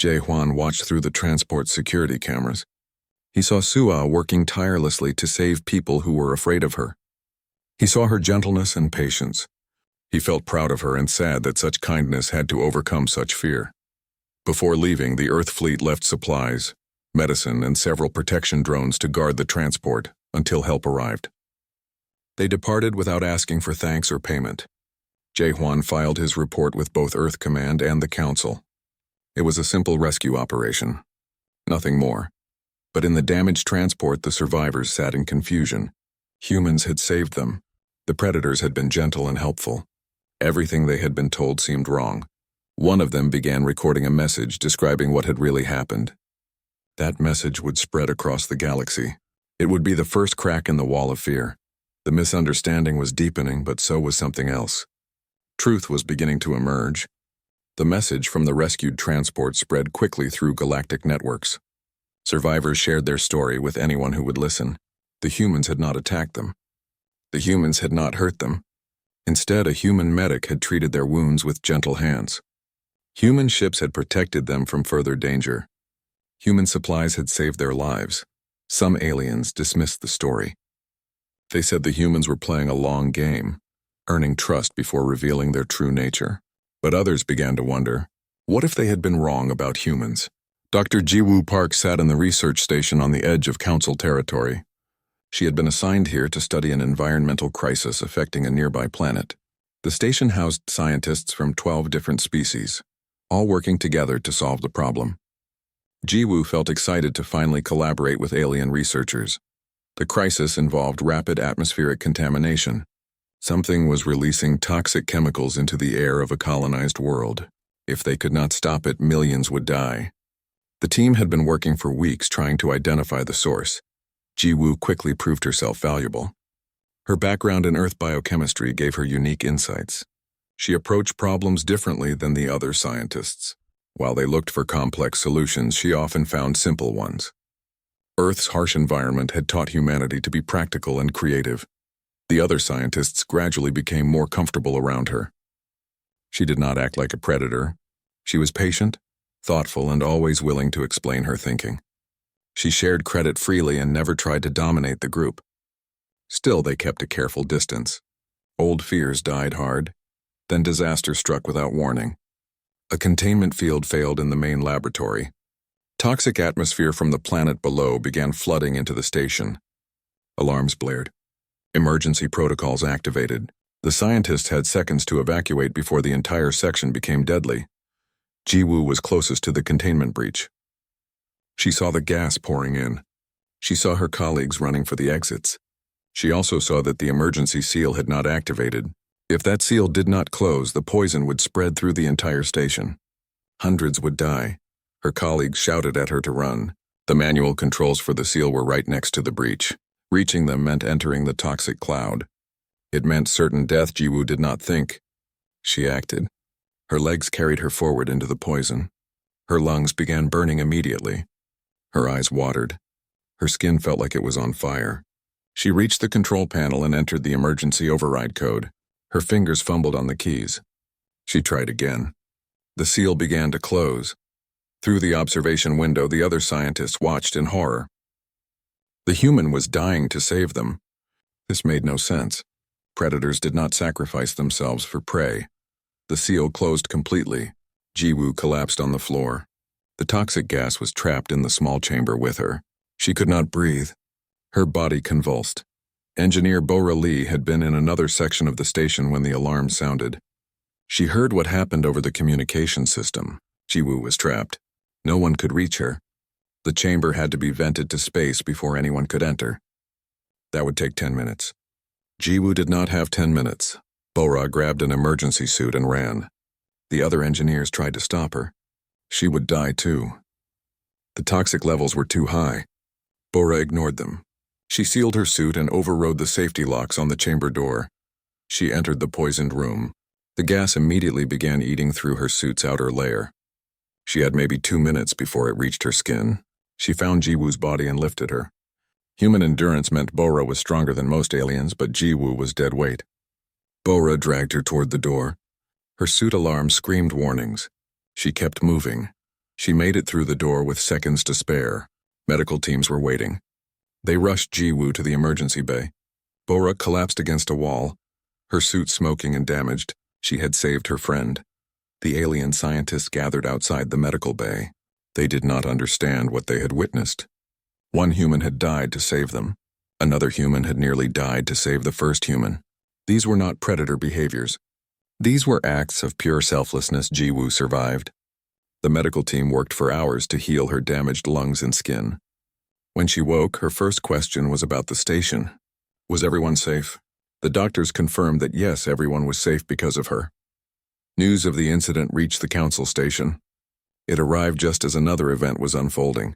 Jae-hwan watched through the transport's security cameras. He saw Sua working tirelessly to save people who were afraid of her. He saw her gentleness and patience. He felt proud of her and sad that such kindness had to overcome such fear. Before leaving, the Earth fleet left supplies, medicine, and several protection drones to guard the transport until help arrived. They departed without asking for thanks or payment. Jae-hwan filed his report with both Earth Command and the Council. It was a simple rescue operation. Nothing more. But in the damaged transport, the survivors sat in confusion. Humans had saved them. The predators had been gentle and helpful. Everything they had been told seemed wrong. One of them began recording a message describing what had really happened. That message would spread across the galaxy. It would be the first crack in the wall of fear. The misunderstanding was deepening, but so was something else. Truth was beginning to emerge. The message from the rescued transport spread quickly through galactic networks. Survivors shared their story with anyone who would listen. The humans had not attacked them. The humans had not hurt them. Instead, a human medic had treated their wounds with gentle hands. Human ships had protected them from further danger. Human supplies had saved their lives. Some aliens dismissed the story. They said the humans were playing a long game, earning trust before revealing their true nature. But others began to wonder, what if they had been wrong about humans? Dr. Ji-woo Park sat in the research station on the edge of Council territory. She had been assigned here to study an environmental crisis affecting a nearby planet. The station housed scientists from 12 different species, all working together to solve the problem. Ji-woo felt excited to finally collaborate with alien researchers. The crisis involved rapid atmospheric contamination. Something was releasing toxic chemicals into the air of a colonized world. If they could not stop it, millions would die. The team had been working for weeks trying to identify the source. Ji-woo quickly proved herself valuable. Her background in Earth biochemistry gave her unique insights. She approached problems differently than the other scientists. While they looked for complex solutions, she often found simple ones. Earth's harsh environment had taught humanity to be practical and creative. The other scientists gradually became more comfortable around her. She did not act like a predator. She was patient, thoughtful, and always willing to explain her thinking. She shared credit freely and never tried to dominate the group. Still, they kept a careful distance. Old fears died hard. Then disaster struck without warning. A containment field failed in the main laboratory. Toxic atmosphere from the planet below began flooding into the station. Alarms blared. Emergency protocols activated. The scientists had seconds to evacuate before the entire section became deadly. Ji-woo was closest to the containment breach. She saw the gas pouring in. She saw her colleagues running for the exits. She also saw that the emergency seal had not activated. If that seal did not close, the poison would spread through the entire station. Hundreds would die. Her colleagues shouted at her to run. The manual controls for the seal were right next to the breach. Reaching them meant entering the toxic cloud. It meant certain death. Ji-woo did not think. She acted. Her legs carried her forward into the poison. Her lungs began burning immediately. Her eyes watered. Her skin felt like it was on fire. She reached the control panel and entered the emergency override code. Her fingers fumbled on the keys. She tried again. The seal began to close. Through the observation window, the other scientists watched in horror. The human was dying to save them. This made no sense. Predators did not sacrifice themselves for prey. The seal closed completely. Ji-woo collapsed on the floor. The toxic gas was trapped in the small chamber with her. She could not breathe. Her body convulsed. Engineer Bora Lee had been in another section of the station when the alarm sounded. She heard what happened over the communication system. Ji-woo was trapped. No one could reach her. The chamber had to be vented to space before anyone could enter. That would take 10 minutes. Ji-woo did not have 10 minutes. Bora grabbed an emergency suit and ran. The other engineers tried to stop her. She would die too. The toxic levels were too high. Bora ignored them. She sealed her suit and overrode the safety locks on the chamber door. She entered the poisoned room. The gas immediately began eating through her suit's outer layer. She had maybe 2 minutes before it reached her skin. She found Ji-woo's body and lifted her. Human endurance meant Bora was stronger than most aliens, but Ji-woo was dead weight. Bora dragged her toward the door. Her suit alarm screamed warnings. She kept moving. She made it through the door with seconds to spare. Medical teams were waiting. They rushed Jiwoo to the emergency bay. Bora collapsed against a wall, her suit smoking and damaged. She had saved her friend. The alien scientists gathered outside the medical bay. They did not understand what they had witnessed. One human had died to save them. Another human had nearly died to save the first human. These were not predator behaviors. These were acts of pure selflessness. Jiwoo survived. The medical team worked for hours to heal her damaged lungs and skin. When she woke, her first question was about the station. Was everyone safe? The doctors confirmed that yes, everyone was safe because of her. News of the incident reached the council station. It arrived just as another event was unfolding.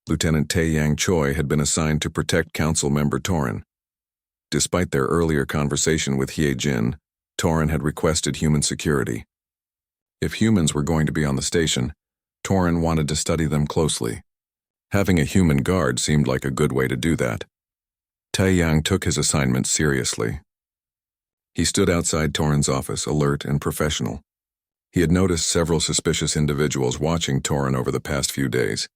Lieutenant Tae-Yang Choi had been assigned to protect council member Torin. Despite their earlier conversation with Hye-jin, Torin had requested human security. If humans were going to be on the station, Torin wanted to study them closely. Having a human guard seemed like a good way to do that. Tae-Yang took his assignment seriously. He stood outside Torin's office, alert and professional. He had noticed several suspicious individuals watching Torin over the past few days.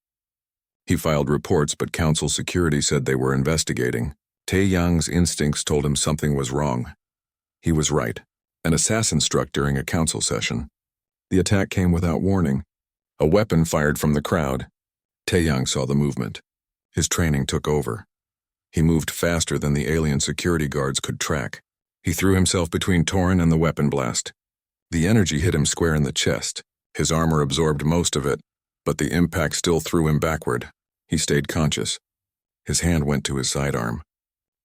He filed reports, but council security said they were investigating. Tae-Yang's instincts told him something was wrong. He was right. An assassin struck during a council session. The attack came without warning. A weapon fired from the crowd. Tae-Yang saw the movement. His training took over. He moved faster than the alien security guards could track. He threw himself between Torin and the weapon blast. The energy hit him square in the chest. His armor absorbed most of it, but the impact still threw him backward. He stayed conscious. His hand went to his sidearm.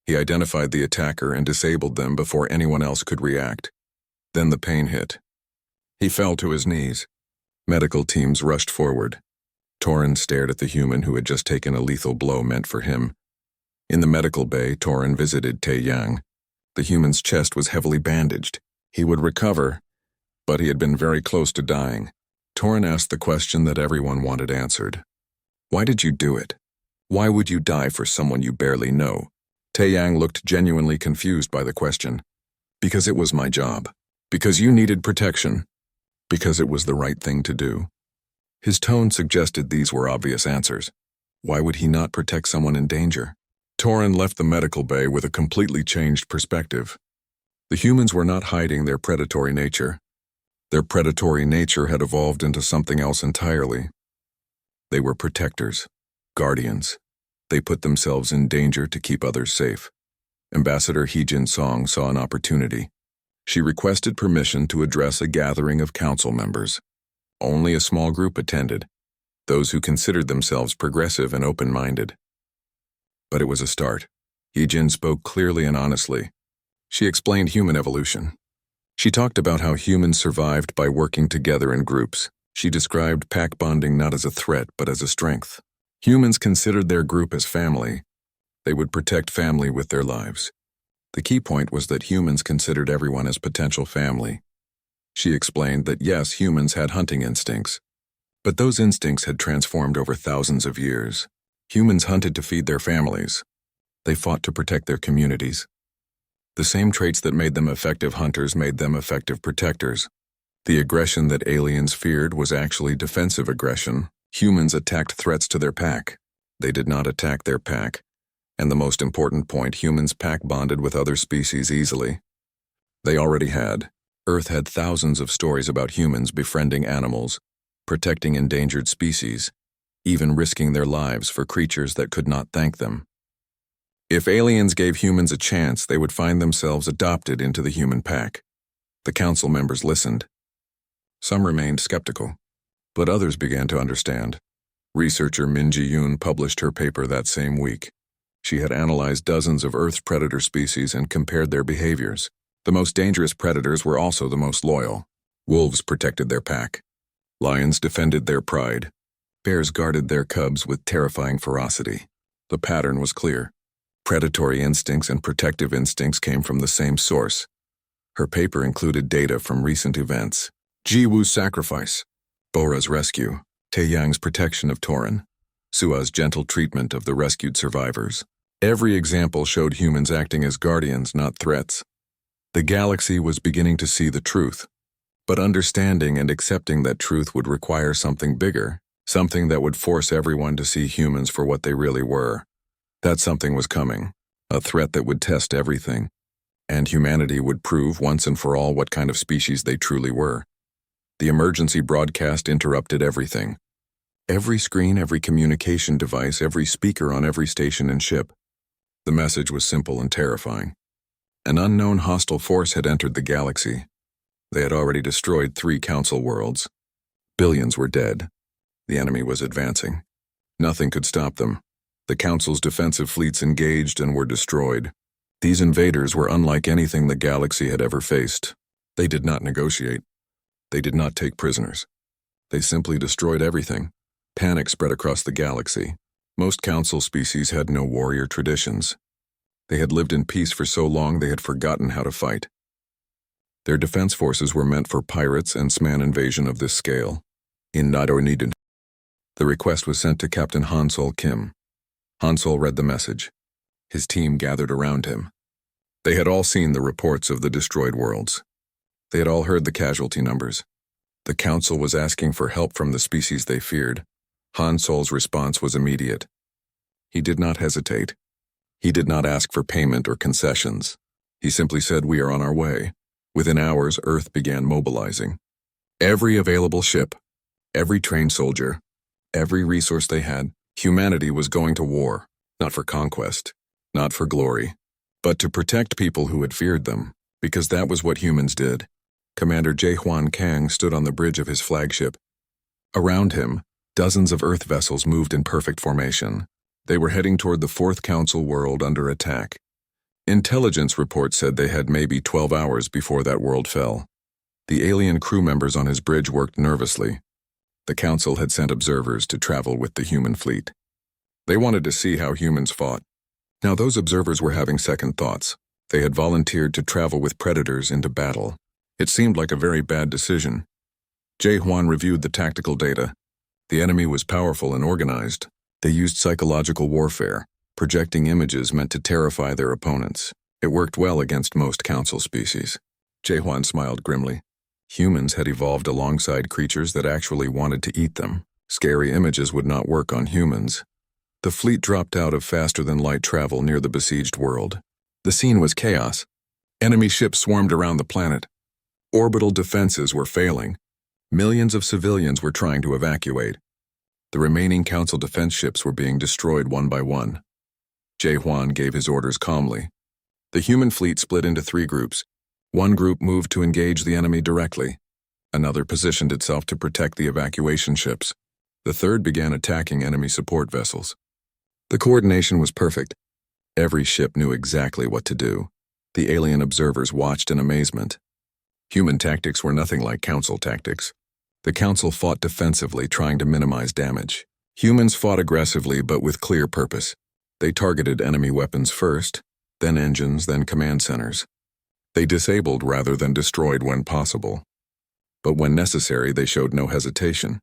He identified the attacker and disabled them before anyone else could react. Then the pain hit. He fell to his knees. Medical teams rushed forward. Torin stared at the human who had just taken a lethal blow meant for him. In the medical bay, Torin visited Tae-Yang. The human's chest was heavily bandaged. He would recover, but he had been very close to dying. Torin asked the question that everyone wanted answered. Why did you do it? Why would you die for someone you barely know? Tae-Yang looked genuinely confused by the question. Because it was my job. Because you needed protection. Because it was the right thing to do. His tone suggested these were obvious answers. Why would he not protect someone in danger? Torin left the medical bay with a completely changed perspective. The humans were not hiding their predatory nature. Their predatory nature had evolved into something else entirely. They were protectors, guardians. They put themselves in danger to keep others safe. Ambassador Hye-jin Song saw an opportunity. She requested permission to address a gathering of council members. Only a small group attended, those who considered themselves progressive and open-minded. But it was a start. Hye-jin spoke clearly and honestly. She explained human evolution. She talked about how humans survived by working together in groups. She described pack bonding not as a threat, but as a strength. Humans considered their group as family. They would protect family with their lives. The key point was that humans considered everyone as potential family. She explained that yes, humans had hunting instincts, but those instincts had transformed over thousands of years. Humans hunted to feed their families. They fought to protect their communities. The same traits that made them effective hunters made them effective protectors. The aggression that aliens feared was actually defensive aggression. Humans attacked threats to their pack. They did not attack their pack. And the most important point, humans pack bonded with other species easily. They already had. Earth had thousands of stories about humans befriending animals, protecting endangered species, even risking their lives for creatures that could not thank them. If aliens gave humans a chance, they would find themselves adopted into the human pack. The council members listened. Some remained skeptical, but others began to understand. Researcher Min Ji-yoon published her paper that same week. She had analyzed dozens of Earth's predator species and compared their behaviors. The most dangerous predators were also the most loyal. Wolves protected their pack. Lions defended their pride. Bears guarded their cubs with terrifying ferocity. The pattern was clear. Predatory instincts and protective instincts came from the same source. Her paper included data from recent events. Jiwoo's sacrifice, Bora's rescue, Tae-Yang's protection of Torin, Sua's gentle treatment of the rescued survivors. Every example showed humans acting as guardians, not threats. The galaxy was beginning to see the truth, but understanding and accepting that truth would require something bigger, Something that would force everyone to see humans for what they really were. That something was coming, a threat that would test everything, and humanity would prove once and for all what kind of species they truly were. The emergency broadcast interrupted everything. Every screen, every communication device, every speaker on every station and ship. The message was simple and terrifying. An unknown hostile force had entered the galaxy. They had already destroyed 3 council worlds. Billions were dead. The enemy was advancing. Nothing could stop them. The council's defensive fleets engaged and were destroyed. These invaders were unlike anything the galaxy had ever faced. They did not negotiate. They did not take prisoners. They simply destroyed everything. Panic spread across the galaxy. Most council species had no warrior traditions. They had lived in peace for so long they had forgotten how to fight. Their defense forces were meant for pirates and sman invasion of this scale. In Nador-Needed. The request was sent to Captain Hansol Kim. Hansol read the message. His team gathered around him. They had all seen the reports of the destroyed worlds. They had all heard the casualty numbers. The council was asking for help from the species they feared. Hansol's response was immediate. He did not hesitate. He did not ask for payment or concessions. He simply said, "We are on our way." Within hours, Earth began mobilizing. Every available ship, every trained soldier, every resource they had, humanity was going to war, not for conquest, not for glory, but to protect people who had feared them, because that was what humans did. Commander Jae-Hwan Kang stood on the bridge of his flagship. Around him, dozens of Earth vessels moved in perfect formation. They were heading toward the 4th Council world under attack. Intelligence reports said they had maybe 12 hours before that world fell. The alien crew members on his bridge worked nervously. The Council had sent observers to travel with the human fleet. They wanted to see how humans fought. Now those observers were having second thoughts. They had volunteered to travel with predators into battle. It seemed like a very bad decision. Jae-Hwan reviewed the tactical data. The enemy was powerful and organized. They used psychological warfare, projecting images meant to terrify their opponents. It worked well against most council species. Jae-Hwan smiled grimly. Humans had evolved alongside creatures that actually wanted to eat them. Scary images would not work on humans. The fleet dropped out of faster-than-light travel near the besieged world. The scene was chaos. Enemy ships swarmed around the planet. Orbital defenses were failing. Millions of civilians were trying to evacuate. The remaining council defense ships were being destroyed one by one. Jae-Hwan gave his orders calmly. The human fleet split into 3 groups. One group moved to engage the enemy directly. Another positioned itself to protect the evacuation ships. The third began attacking enemy support vessels. The coordination was perfect. Every ship knew exactly what to do. The alien observers watched in amazement. Human tactics were nothing like council tactics. The council fought defensively, trying to minimize damage. Humans fought aggressively, but with clear purpose. They targeted enemy weapons first, then engines, then command centers. They disabled rather than destroyed when possible. But when necessary, they showed no hesitation.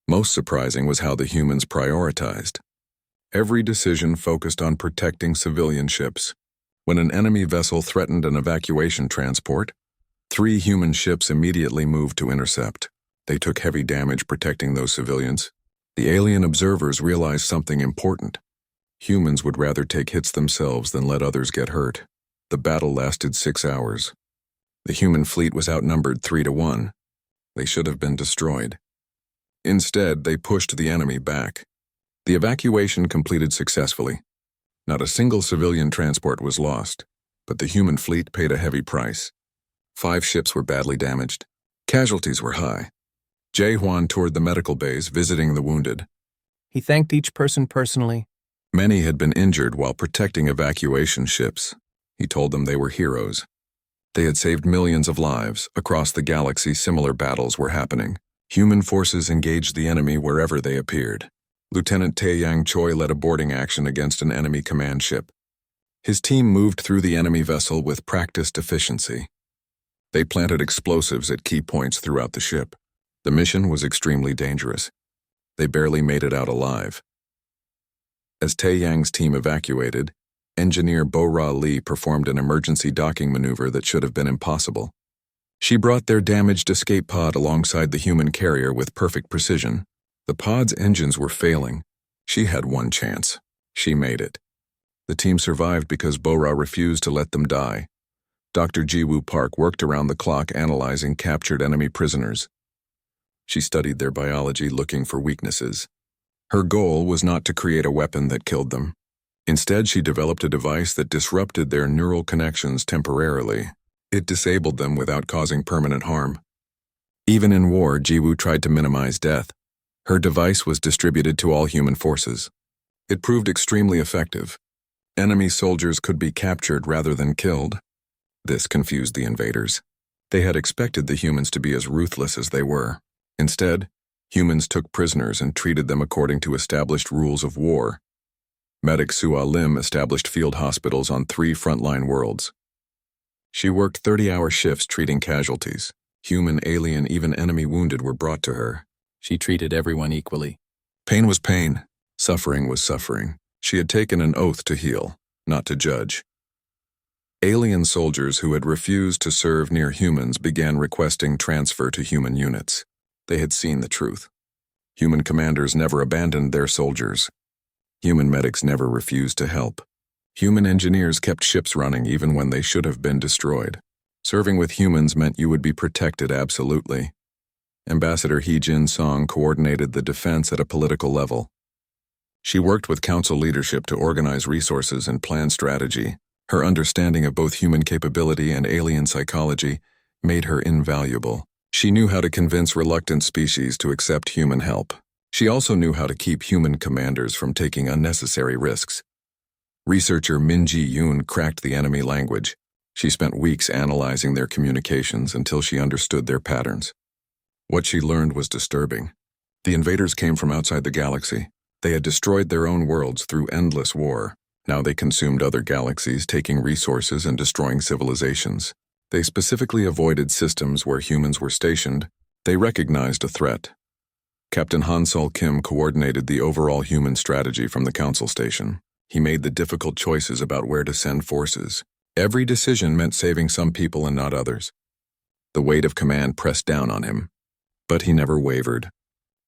Most surprising was how the humans prioritized. Every decision focused on protecting civilian ships. When an enemy vessel threatened an evacuation transport, 3 human ships immediately moved to intercept. They took heavy damage protecting those civilians. The alien observers realized something important. Humans would rather take hits themselves than let others get hurt. The battle lasted 6 hours. The human fleet was outnumbered 3-1. They should have been destroyed. Instead, they pushed the enemy back. The evacuation completed successfully. Not a single civilian transport was lost, but the human fleet paid a heavy price. 5 ships were badly damaged. Casualties were high. Jae-Hwan toured the medical bays, visiting the wounded. He thanked each person personally. Many had been injured while protecting evacuation ships. He told them they were heroes. They had saved millions of lives. Across the galaxy, similar battles were happening. Human forces engaged the enemy wherever they appeared. Lieutenant Tae-Yang Choi led a boarding action against an enemy command ship. His team moved through the enemy vessel with practiced efficiency. They planted explosives at key points throughout the ship. The mission was extremely dangerous. They barely made it out alive. As Tae-Yang's team evacuated, engineer Bo-Ra Lee performed an emergency docking maneuver that should have been impossible. She brought their damaged escape pod alongside the human carrier with perfect precision. The pod's engines were failing. She had one chance. She made it. The team survived because Bora refused to let them die. Dr. Jiwoo Park worked around the clock analyzing captured enemy prisoners. She studied their biology, looking for weaknesses. Her goal was not to create a weapon that killed them. Instead, she developed a device that disrupted their neural connections temporarily. It disabled them without causing permanent harm. Even in war, Jiwoo tried to minimize death. Her device was distributed to all human forces. It proved extremely effective. Enemy soldiers could be captured rather than killed. This confused the invaders. They had expected the humans to be as ruthless as they were. Instead, humans took prisoners and treated them according to established rules of war. Medic Sua Lim established field hospitals on 3 frontline worlds. She worked 30-hour shifts treating casualties. Human, alien, even enemy wounded were brought to her. She treated everyone equally. Pain was pain. Suffering was suffering. She had taken an oath to heal, not to judge. Alien soldiers who had refused to serve near humans began requesting transfer to human units. They had seen the truth. Human commanders never abandoned their soldiers. Human medics never refused to help. Human engineers kept ships running even when they should have been destroyed. Serving with humans meant you would be protected absolutely. Ambassador Hee Jin-song coordinated the defense at a political level. She worked with council leadership to organize resources and plan strategy. Her understanding of both human capability and alien psychology made her invaluable. She knew how to convince reluctant species to accept human help. She also knew how to keep human commanders from taking unnecessary risks. Researcher Min Ji-yoon cracked the enemy language. She spent weeks analyzing their communications until she understood their patterns. What she learned was disturbing. The invaders came from outside the galaxy. They had destroyed their own worlds through endless war. Now they consumed other galaxies, taking resources and destroying civilizations. They specifically avoided systems where humans were stationed. They recognized a threat. Captain Han-Sol Kim coordinated the overall human strategy from the council station. He made the difficult choices about where to send forces. Every decision meant saving some people and not others. The weight of command pressed down on him, but he never wavered.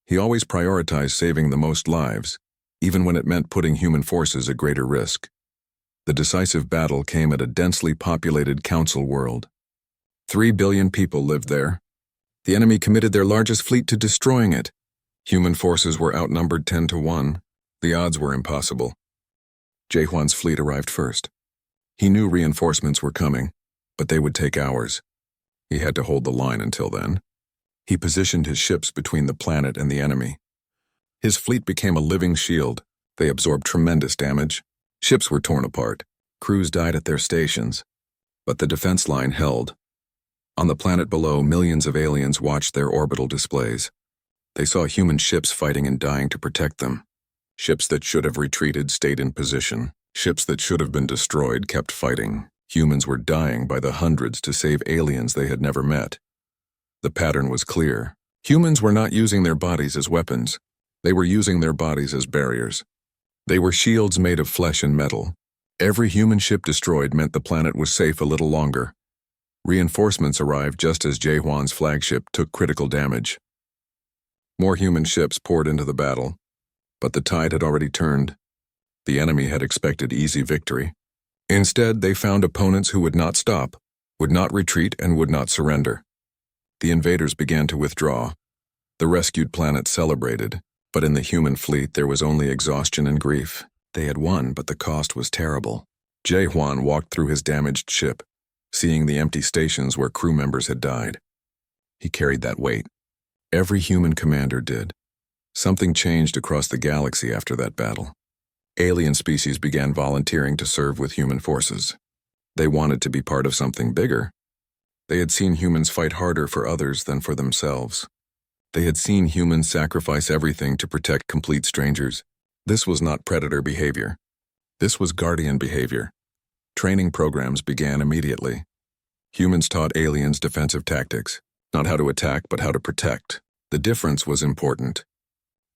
He always prioritized saving the most lives, even when it meant putting human forces at greater risk. The decisive battle came at a densely populated council world. 3 billion people lived there. The enemy committed their largest fleet to destroying it. Human forces were outnumbered 10-1. The odds were impossible. Jaehwan's fleet arrived first. He knew reinforcements were coming, but they would take hours. He had to hold the line until then. He positioned his ships between the planet and the enemy. His fleet became a living shield. They absorbed tremendous damage. Ships were torn apart. Crews died at their stations. But the defense line held. On the planet below, millions of aliens watched their orbital displays. They saw human ships fighting and dying to protect them. Ships that should have retreated stayed in position. Ships that should have been destroyed kept fighting. Humans were dying by the hundreds to save aliens they had never met. The pattern was clear. Humans were not using their bodies as weapons. They were using their bodies as barriers. They were shields made of flesh and metal. Every human ship destroyed meant the planet was safe a little longer. Reinforcements arrived just as Jaehwan's flagship took critical damage. More human ships poured into the battle, but the tide had already turned. The enemy had expected easy victory. Instead, they found opponents who would not stop, would not retreat, and would not surrender. The invaders began to withdraw. The rescued planet celebrated, but in the human fleet there was only exhaustion and grief. They had won, but the cost was terrible. Jaehwan walked through his damaged ship, seeing the empty stations where crew members had died. He carried that weight. Every human commander did. Something changed across the galaxy after that battle. Alien species began volunteering to serve with human forces. They wanted to be part of something bigger. They had seen humans fight harder for others than for themselves. They had seen humans sacrifice everything to protect complete strangers. This was not predator behavior. This was guardian behavior. Training programs began immediately. Humans taught aliens defensive tactics, not how to attack but how to protect. The difference was important.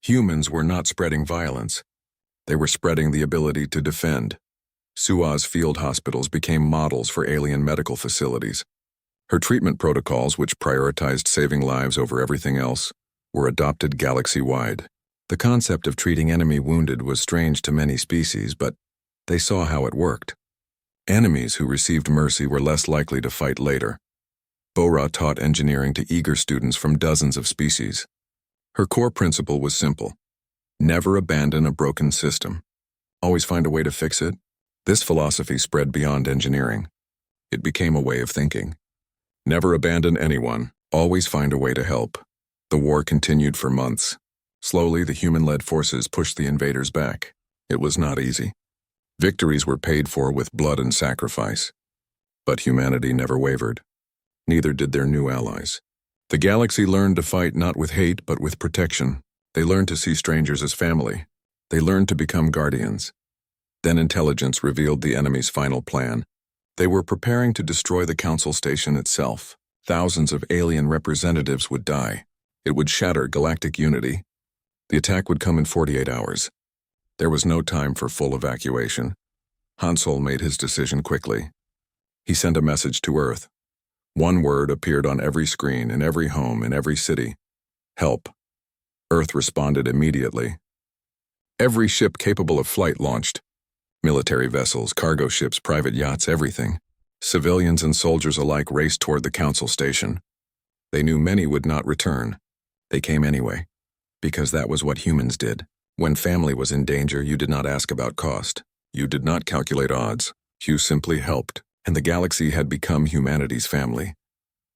Humans were not spreading violence. They were spreading the ability to defend. Sua's field hospitals became models for alien medical facilities. Her treatment protocols, which prioritized saving lives over everything else, were adopted galaxy-wide. The concept of treating enemy wounded was strange to many species, but they saw how it worked. Enemies who received mercy were less likely to fight later. Bora taught engineering to eager students from dozens of species. Her core principle was simple: never abandon a broken system. Always find a way to fix it. This philosophy spread beyond engineering. It became a way of thinking. Never abandon anyone. Always find a way to help. The war continued for months. Slowly, the human-led forces pushed the invaders back. It was not easy. Victories were paid for with blood and sacrifice. But humanity never wavered. Neither did their new allies. The galaxy learned to fight not with hate, but with protection. They learned to see strangers as family. They learned to become guardians. Then intelligence revealed the enemy's final plan. They were preparing to destroy the council station itself. Thousands of alien representatives would die. It would shatter galactic unity. The attack would come in 48 hours. There was no time for full evacuation. Hansel made his decision quickly. He sent a message to Earth. One word appeared on every screen, in every home, in every city: help. Earth responded immediately. Every ship capable of flight launched. Military vessels, cargo ships, private yachts, everything. Civilians and soldiers alike raced toward the council station. They knew many would not return. They came anyway, because that was what humans did. When family was in danger, you did not ask about cost. You did not calculate odds. You simply helped, and the galaxy had become humanity's family.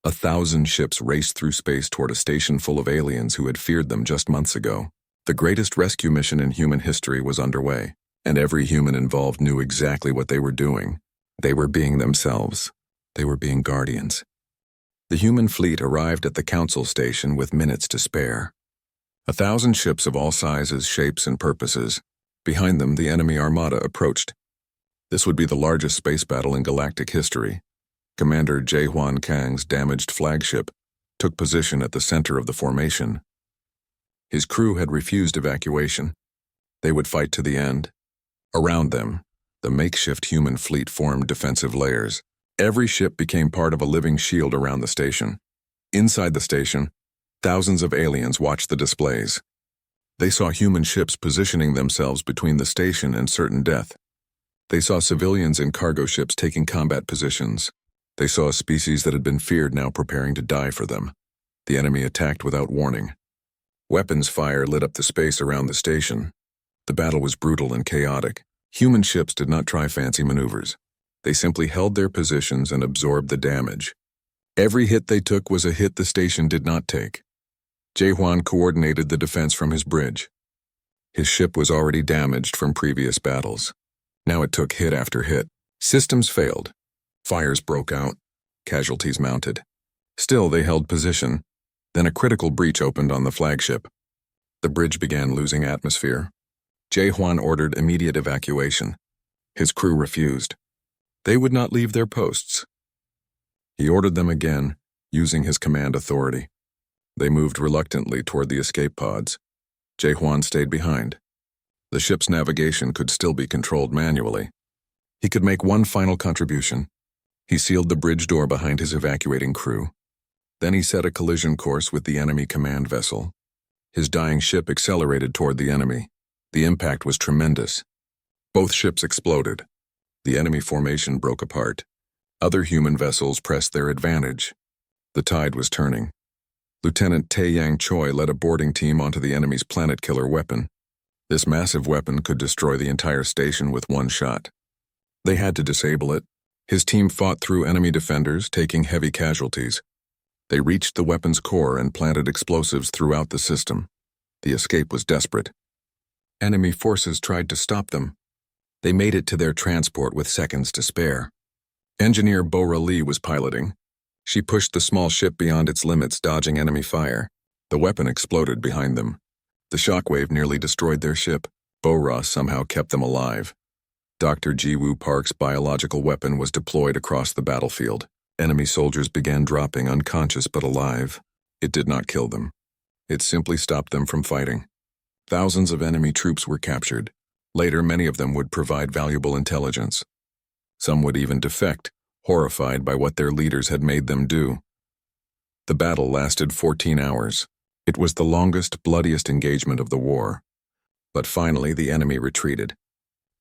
1,000 ships raced through space toward a station full of aliens who had feared them just months ago. The greatest rescue mission in human history was underway, and every human involved knew exactly what they were doing. They were being themselves. They were being guardians. The human fleet arrived at the council station with minutes to spare. 1,000 ships of all sizes, shapes, and purposes. Behind them, the enemy armada approached. This would be the largest space battle in galactic history. Commander J. Huan Kang's damaged flagship took position at the center of the formation. His crew had refused evacuation. They would fight to the end. Around them, the makeshift human fleet formed defensive layers. Every ship became part of a living shield around the station. Inside the station, thousands of aliens watched the displays. They saw human ships positioning themselves between the station and certain death. They saw civilians in cargo ships taking combat positions. They saw a species that had been feared now preparing to die for them. The enemy attacked without warning. Weapons fire lit up the space around the station. The battle was brutal and chaotic. Human ships did not try fancy maneuvers. They simply held their positions and absorbed the damage. Every hit they took was a hit the station did not take. Jae-Hwan coordinated the defense from his bridge. His ship was already damaged from previous battles. Now it took hit after hit. Systems failed. Fires broke out. Casualties mounted. Still, they held position. Then a critical breach opened on the flagship. The bridge began losing atmosphere. Jae-Hwan ordered immediate evacuation. His crew refused. They would not leave their posts. He ordered them again, using his command authority. They moved reluctantly toward the escape pods. Jae-Hwan stayed behind. The ship's navigation could still be controlled manually. He could make one final contribution. He sealed the bridge door behind his evacuating crew. Then he set a collision course with the enemy command vessel. His dying ship accelerated toward the enemy. The impact was tremendous. Both ships exploded. The enemy formation broke apart. Other human vessels pressed their advantage. The tide was turning. Lieutenant Tae-Yang Choi led a boarding team onto the enemy's planet-killer weapon. This massive weapon could destroy the entire station with one shot. They had to disable it. His team fought through enemy defenders, taking heavy casualties. They reached the weapon's core and planted explosives throughout the system. The escape was desperate. Enemy forces tried to stop them. They made it to their transport with seconds to spare. Engineer Bora Lee was piloting. She pushed the small ship beyond its limits, dodging enemy fire. The weapon exploded behind them. The shockwave nearly destroyed their ship. Bora somehow kept them alive. Dr. Ji-Woo Park's biological weapon was deployed across the battlefield. Enemy soldiers began dropping, unconscious but alive. It did not kill them. It simply stopped them from fighting. Thousands of enemy troops were captured. Later, many of them would provide valuable intelligence. Some would even defect, horrified by what their leaders had made them do. The battle lasted 14 hours. It was the longest, bloodiest engagement of the war. But finally, the enemy retreated.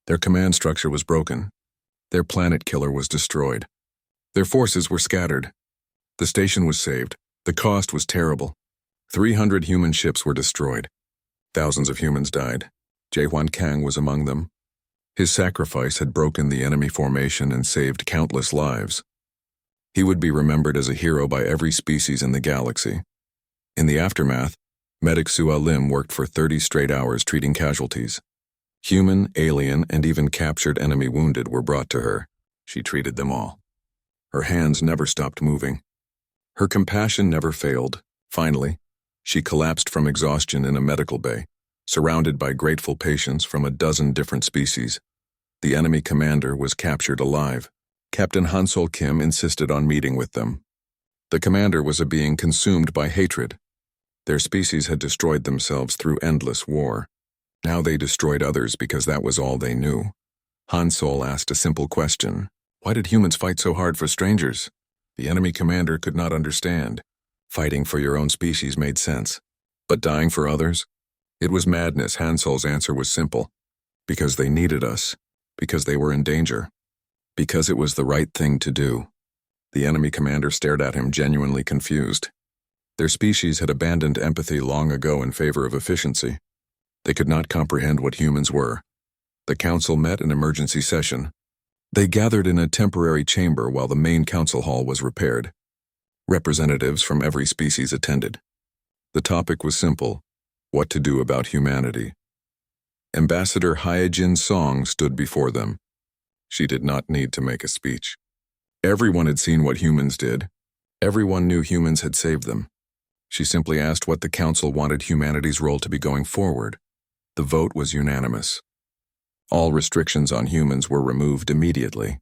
Their command structure was broken. Their planet killer was destroyed. Their forces were scattered. The station was saved. The cost was terrible. 300 human ships were destroyed. Thousands of humans died. Jaehuan Kang was among them. His sacrifice had broken the enemy formation and saved countless lives. He would be remembered as a hero by every species in the galaxy. In the aftermath, medic Sua Lim worked for 30 straight hours treating casualties. Human, alien, and even captured enemy wounded were brought to her. She treated them all. Her hands never stopped moving. Her compassion never failed. Finally, she collapsed from exhaustion in a medical bay, surrounded by grateful patients from a dozen different species. The enemy commander was captured alive. Captain Hansol Kim insisted on meeting with them. The commander was a being consumed by hatred. Their species had destroyed themselves through endless war. Now they destroyed others because that was all they knew. Hansol asked a simple question. Why did humans fight so hard for strangers? The enemy commander could not understand. Fighting for your own species made sense. But dying for others? It was madness. Hansol's answer was simple. Because they needed us. Because they were in danger. Because it was the right thing to do. The enemy commander stared at him, genuinely confused. Their species had abandoned empathy long ago in favor of efficiency. They could not comprehend what humans were. The council met in emergency session. They gathered in a temporary chamber while the main council hall was repaired. Representatives from every species attended. The topic was simple: what to do about humanity. Ambassador Hyejin Song stood before them. She did not need to make a speech. Everyone had seen what humans did. Everyone knew humans had saved them. She simply asked what the council wanted humanity's role to be going forward. The vote was unanimous. All restrictions on humans were removed immediately.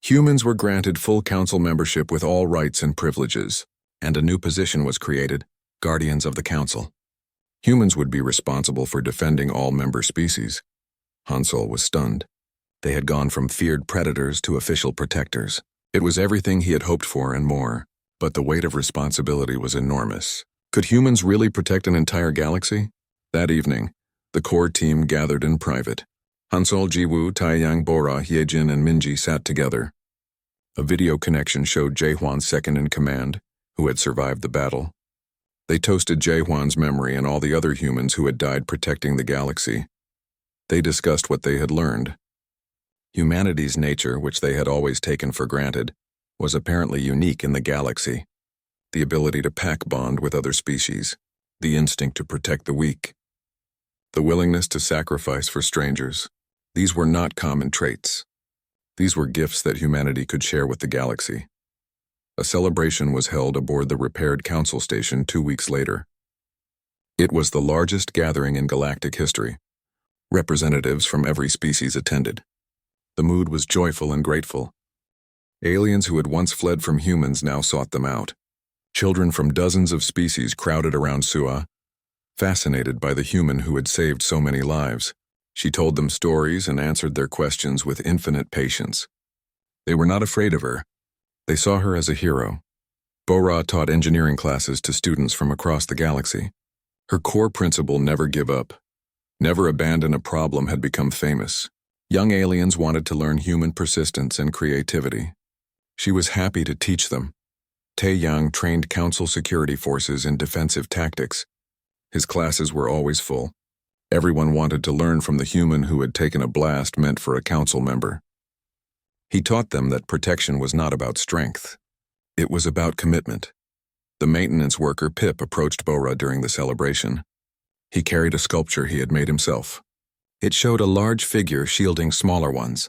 Humans were granted full council membership with all rights and privileges, and a new position was created, Guardians of the Council. Humans would be responsible for defending all member species. Hansol was stunned. They had gone from feared predators to official protectors. It was everything he had hoped for and more, but the weight of responsibility was enormous. Could humans really protect an entire galaxy? That evening, the core team gathered in private. Hansol, Jiwoo, Taiyang, Bora, Hyejin, and Minji sat together. A video connection showed Jaehuan's second-in-command, who had survived the battle. They toasted Jaehuan's memory and all the other humans who had died protecting the galaxy. They discussed what they had learned. Humanity's nature, which they had always taken for granted, was apparently unique in the galaxy. The ability to pack bond with other species, the instinct to protect the weak, the willingness to sacrifice for strangers. These were not common traits. These were gifts that humanity could share with the galaxy. A celebration was held aboard the repaired council station 2 weeks later. It was the largest gathering in galactic history. Representatives from every species attended. The mood was joyful and grateful. Aliens who had once fled from humans now sought them out. Children from dozens of species crowded around Sua, fascinated by the human who had saved so many lives. She told them stories and answered their questions with infinite patience. They were not afraid of her. They saw her as a hero. Bora taught engineering classes to students from across the galaxy. Her core principle, never give up, never abandon a problem, had become famous. Young aliens wanted to learn human persistence and creativity. She was happy to teach them. Taeyang trained council security forces in defensive tactics. His classes were always full. Everyone wanted to learn from the human who had taken a blast meant for a council member. He taught them that protection was not about strength. It was about commitment. The maintenance worker Pip approached Bora during the celebration. He carried a sculpture he had made himself. It showed a large figure shielding smaller ones.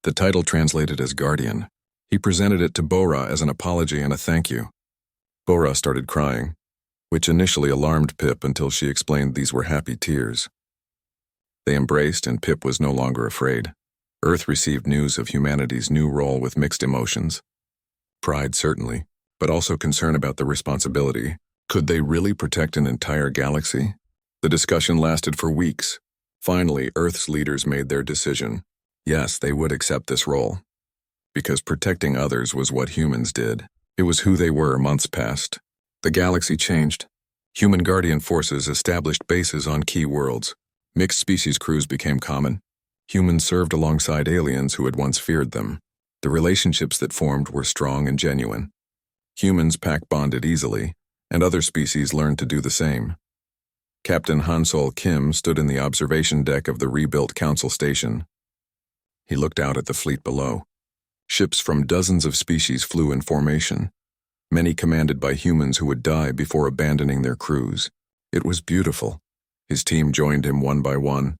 The title translated as Guardian. He presented it to Bora as an apology and a thank you. Bora started crying, which initially alarmed Pip until she explained these were happy tears. They embraced, and Pip was no longer afraid. Earth received news of humanity's new role with mixed emotions. Pride, certainly, but also concern about the responsibility. Could they really protect an entire galaxy? The discussion lasted for weeks. Finally, Earth's leaders made their decision. Yes, they would accept this role. Because protecting others was what humans did. It was who they were. Months passed. The galaxy changed. Human Guardian forces established bases on key worlds. Mixed species crews became common. Humans served alongside aliens who had once feared them. The relationships that formed were strong and genuine. Humans pack bonded easily, and other species learned to do the same. Captain Hansol Kim stood in the observation deck of the rebuilt Council Station. He looked out at the fleet below. Ships from dozens of species flew in formation, many commanded by humans who would die before abandoning their crews. It was beautiful. His team joined him one by one.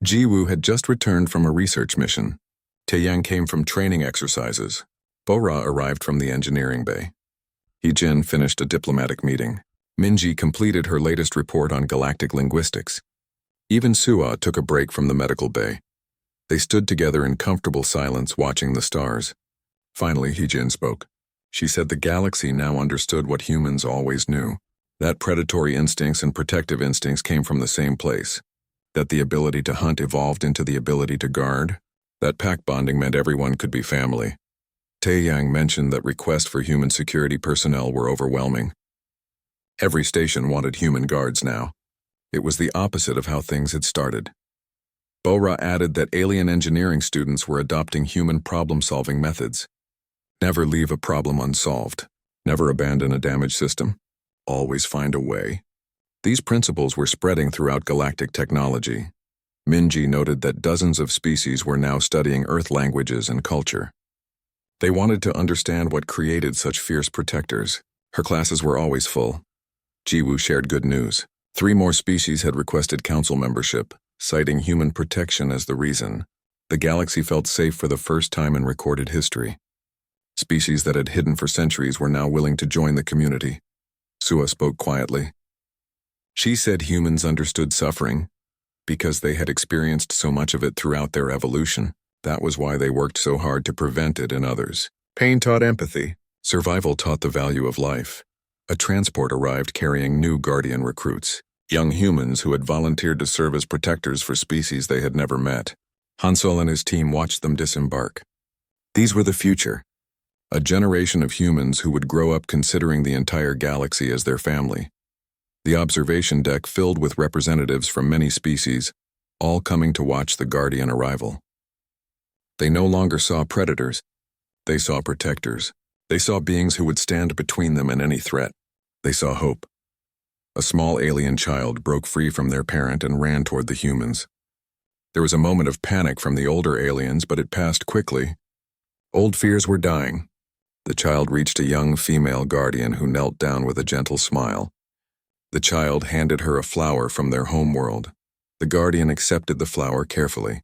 Jiwoo had just returned from a research mission. Taeyang came from training exercises. Bora arrived from the engineering bay. Heejin finished a diplomatic meeting. Minji completed her latest report on galactic linguistics. Even Suwa took a break from the medical bay. They stood together in comfortable silence watching the stars. Finally, Heejin spoke. She said the galaxy now understood what humans always knew, that predatory instincts and protective instincts came from the same place, that the ability to hunt evolved into the ability to guard, that pack bonding meant everyone could be family. Taeyang mentioned that requests for human security personnel were overwhelming. Every station wanted human guards now. It was the opposite of how things had started. Bora added that alien engineering students were adopting human problem-solving methods. Never leave a problem unsolved. Never abandon a damaged system. Always find a way. These principles were spreading throughout galactic technology. Minji noted that dozens of species were now studying Earth languages and culture. They wanted to understand what created such fierce protectors. Her classes were always full. Jiwoo shared good news. 3 more species had requested council membership, citing human protection as the reason. The galaxy felt safe for the first time in recorded history. Species that had hidden for centuries were now willing to join the community. Suwa spoke quietly. She said humans understood suffering because they had experienced so much of it throughout their evolution. That was why they worked so hard to prevent it in others. Pain taught empathy. Survival taught the value of life. A transport arrived carrying new Guardian recruits, young humans who had volunteered to serve as protectors for species they had never met. Hansol and his team watched them disembark. These were the future. A generation of humans who would grow up considering the entire galaxy as their family. The observation deck filled with representatives from many species, all coming to watch the Guardian arrival. They no longer saw predators. They saw protectors. They saw beings who would stand between them and any threat. They saw hope. A small alien child broke free from their parent and ran toward the humans. There was a moment of panic from the older aliens, but it passed quickly. Old fears were dying. The child reached a young female guardian who knelt down with a gentle smile. The child handed her a flower from their homeworld. The guardian accepted the flower carefully.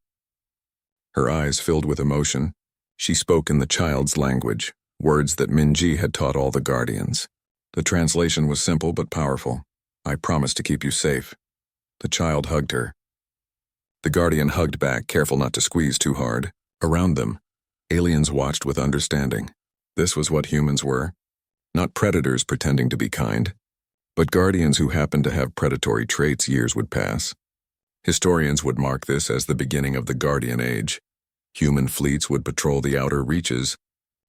Her eyes filled with emotion. She spoke in the child's language, words that Minji had taught all the guardians. The translation was simple but powerful. I promise to keep you safe. The child hugged her. The guardian hugged back, careful not to squeeze too hard. Around them, aliens watched with understanding. This was what humans were. Not predators pretending to be kind, but guardians who happened to have predatory traits. Years would pass. Historians would mark this as the beginning of the Guardian Age. Human fleets would patrol the outer reaches.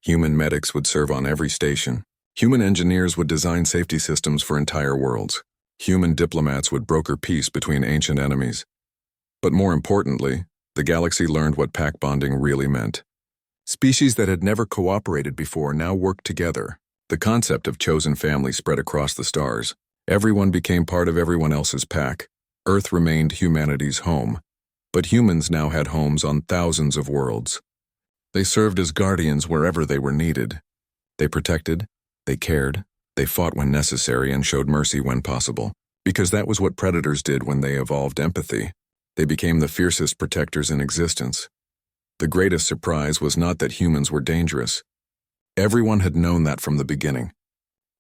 Human medics would serve on every station. Human engineers would design safety systems for entire worlds. Human diplomats would broker peace between ancient enemies. But more importantly, the galaxy learned what pack bonding really meant. Species that had never cooperated before now worked together. The concept of chosen family spread across the stars. Everyone became part of everyone else's pack. Earth remained humanity's home. But humans now had homes on thousands of worlds. They served as guardians wherever they were needed. They protected, they cared, they fought when necessary and showed mercy when possible. Because that was what predators did when they evolved empathy. They became the fiercest protectors in existence. The greatest surprise was not that humans were dangerous. Everyone had known that from the beginning.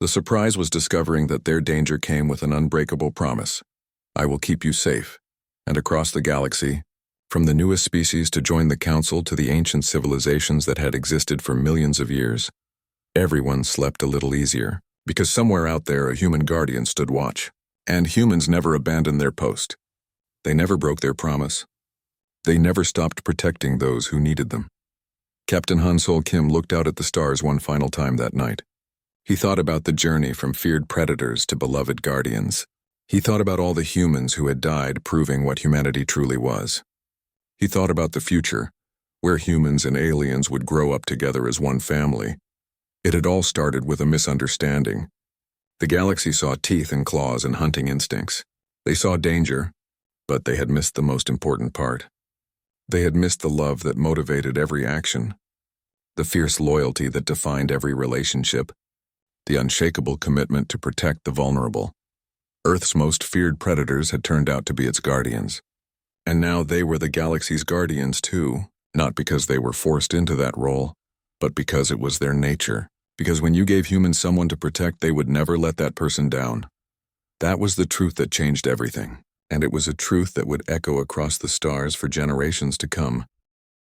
The surprise was discovering that their danger came with an unbreakable promise. I will keep you safe. And across the galaxy, from the newest species to join the Council to the ancient civilizations that had existed for millions of years, everyone slept a little easier, because somewhere out there a human guardian stood watch. And humans never abandoned their post. They never broke their promise. They never stopped protecting those who needed them. Captain Hansol Kim looked out at the stars one final time that night. He thought about the journey from feared predators to beloved guardians. He thought about all the humans who had died, proving what humanity truly was. He thought about the future, where humans and aliens would grow up together as one family. It had all started with a misunderstanding. The galaxy saw teeth and claws and hunting instincts. They saw danger, but they had missed the most important part. They had missed the love that motivated every action, the fierce loyalty that defined every relationship, the unshakable commitment to protect the vulnerable. Earth's most feared predators had turned out to be its guardians. And now they were the galaxy's guardians too, not because they were forced into that role, but because it was their nature. Because when you gave humans someone to protect, they would never let that person down. That was the truth that changed everything, and it was a truth that would echo across the stars for generations to come.